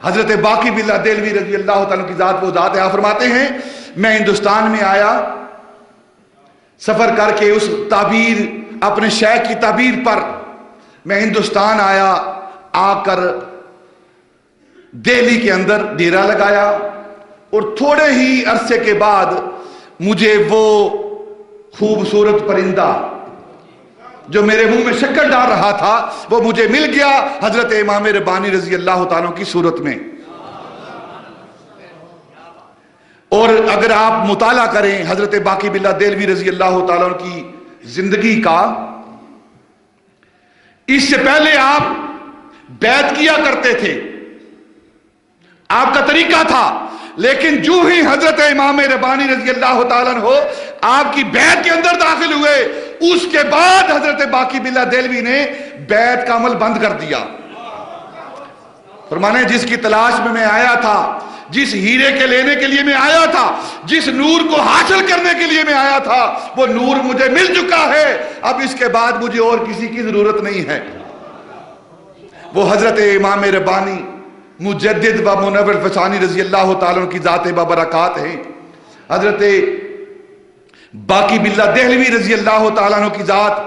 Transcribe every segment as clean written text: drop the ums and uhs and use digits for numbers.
حضرت باقی باللہ دہلوی رضی اللہ تعالیٰ کی ذات وہ ذات ہے. آپ فرماتے ہیں میں ہندوستان میں آیا سفر کر کے اس تعبیر اپنے شیخ کی تعبیر پر میں ہندوستان آیا, آ کر دہلی کے اندر ڈیرا لگایا اور تھوڑے ہی عرصے کے بعد مجھے وہ خوبصورت پرندہ جو میرے منہ میں شکر ڈال رہا تھا وہ مجھے مل گیا حضرت امام ربانی رضی اللہ تعالیٰ کی صورت میں. اور اگر آپ مطالعہ کریں حضرت باقی باللہ دہلوی رضی اللہ تعالیٰ کی زندگی کا, اس سے پہلے آپ بیعت کیا کرتے تھے, آپ کا طریقہ تھا, لیکن جو ہی حضرت امام ربانی رضی اللہ تعالیٰ عنہ آپ کی بیعت کے اندر داخل ہوئے اس کے بعد حضرت باقی باللہ دہلوی نے بیعت کا عمل بند کر دیا. فرمانے جس کی تلاش میں آیا تھا, جس ہیرے کے لینے کے لیے میں آیا تھا, جس نور کو حاصل کرنے کے لیے میں آیا تھا, وہ نور مجھے مل چکا ہے, اب اس کے بعد مجھے اور کسی کی ضرورت نہیں ہے. وہ حضرت امام ربانی مجدد و منور فسانی رضی اللہ تعالیٰ کی ذات بابرکات ہیں. حضرت باقی باللہ دہلوی رضی اللہ تعالیٰ کی ذات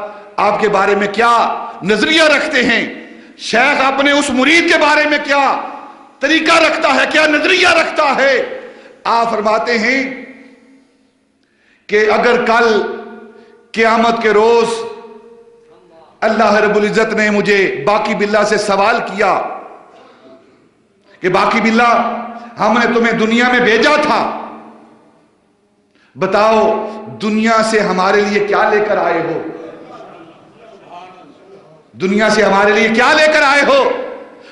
آپ کے بارے میں کیا نظریہ رکھتے ہیں, شیخ اپنے اس مرید کے بارے میں کیا طریقہ رکھتا ہے, کیا نظریہ رکھتا ہے. آپ فرماتے ہیں کہ اگر کل قیامت کے روز اللہ رب العزت نے مجھے باقی باللہ سے سوال کیا کہ باقی باللہ ہم نے تمہیں دنیا میں بھیجا تھا, بتاؤ دنیا سے ہمارے لیے کیا لے کر آئے ہو, دنیا سے ہمارے لیے کیا لے کر آئے ہو.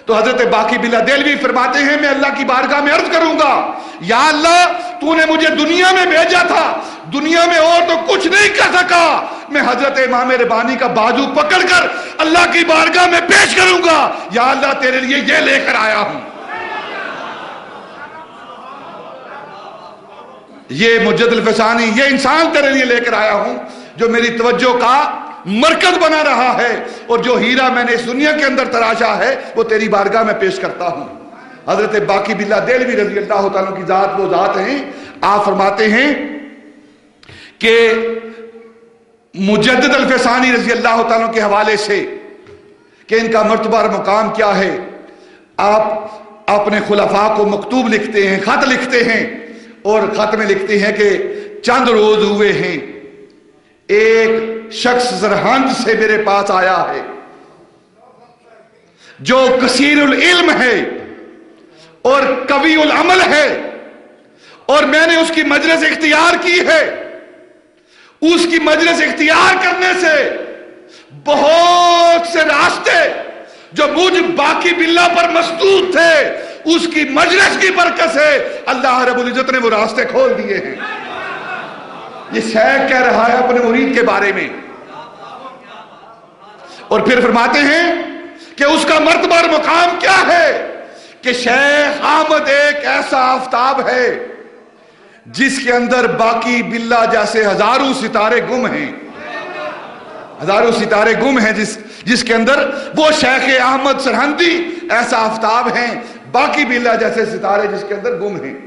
تو حضرت باقی باللہ دہلوی فرماتے ہیں میں اللہ کی بارگاہ میں عرض کروں گا یا اللہ تو نے مجھے دنیا میں بھیجا تھا, دنیا میں اور تو کچھ نہیں کر سکا, میں حضرت امام ربانی کا بازو پکڑ کر اللہ کی بارگاہ میں پیش کروں گا یا اللہ تیرے لیے یہ لے کر آیا ہوں. یہ مجد الفسانی, یہ انسان تیرے لیے لے کر آیا ہوں جو میری توجہ کا مرکز بنا رہا ہے, اور جو ہیرا میں نے اس دنیا کے اندر تراشا ہے وہ تیری بارگاہ میں پیش کرتا ہوں. حضرت باقی باللہ دہلوی رضی اللہ تعالیٰ کی ذات وہ ذات ہیں. آپ فرماتے ہیں کہ مجدد الفسانی رضی اللہ تعالیٰ کے حوالے سے کہ ان کا مرتبہ اور مقام کیا ہے, آپ اپنے خلفاء کو مکتوب لکھتے ہیں, خط لکھتے ہیں, اور خط میں لکھتے ہیں کہ چند روز ہوئے ہیں ایک شخص سرہند سے میرے پاس آیا ہے جو کثیر العلم ہے اور قوی العمل ہے, اور میں نے اس کی مجلس اختیار کی ہے. اس کی مجلس اختیار کرنے سے بہت سے راستے جو مجھ باقی باللہ پر مسدود تھے اس کی مجلس کی برکت سے اللہ رب العزت نے وہ راستے کھول دیے ہیں. یہ شیخ کہہ رہا ہے اپنے مرید کے بارے میں, اور پھر فرماتے ہیں کہ اس کا مرتبہ اور مقام کیا ہے کہ شیخ احمد ایک ایسا آفتاب ہے جس کے اندر باقی باللہ جیسے ہزاروں ستارے گم ہیں, ہزاروں ستارے گم ہیں, جس کے اندر وہ شیخ احمد سرہندی ایسا آفتاب ہیں باقی باللہ جیسے ستارے جس کے اندر گم ہیں.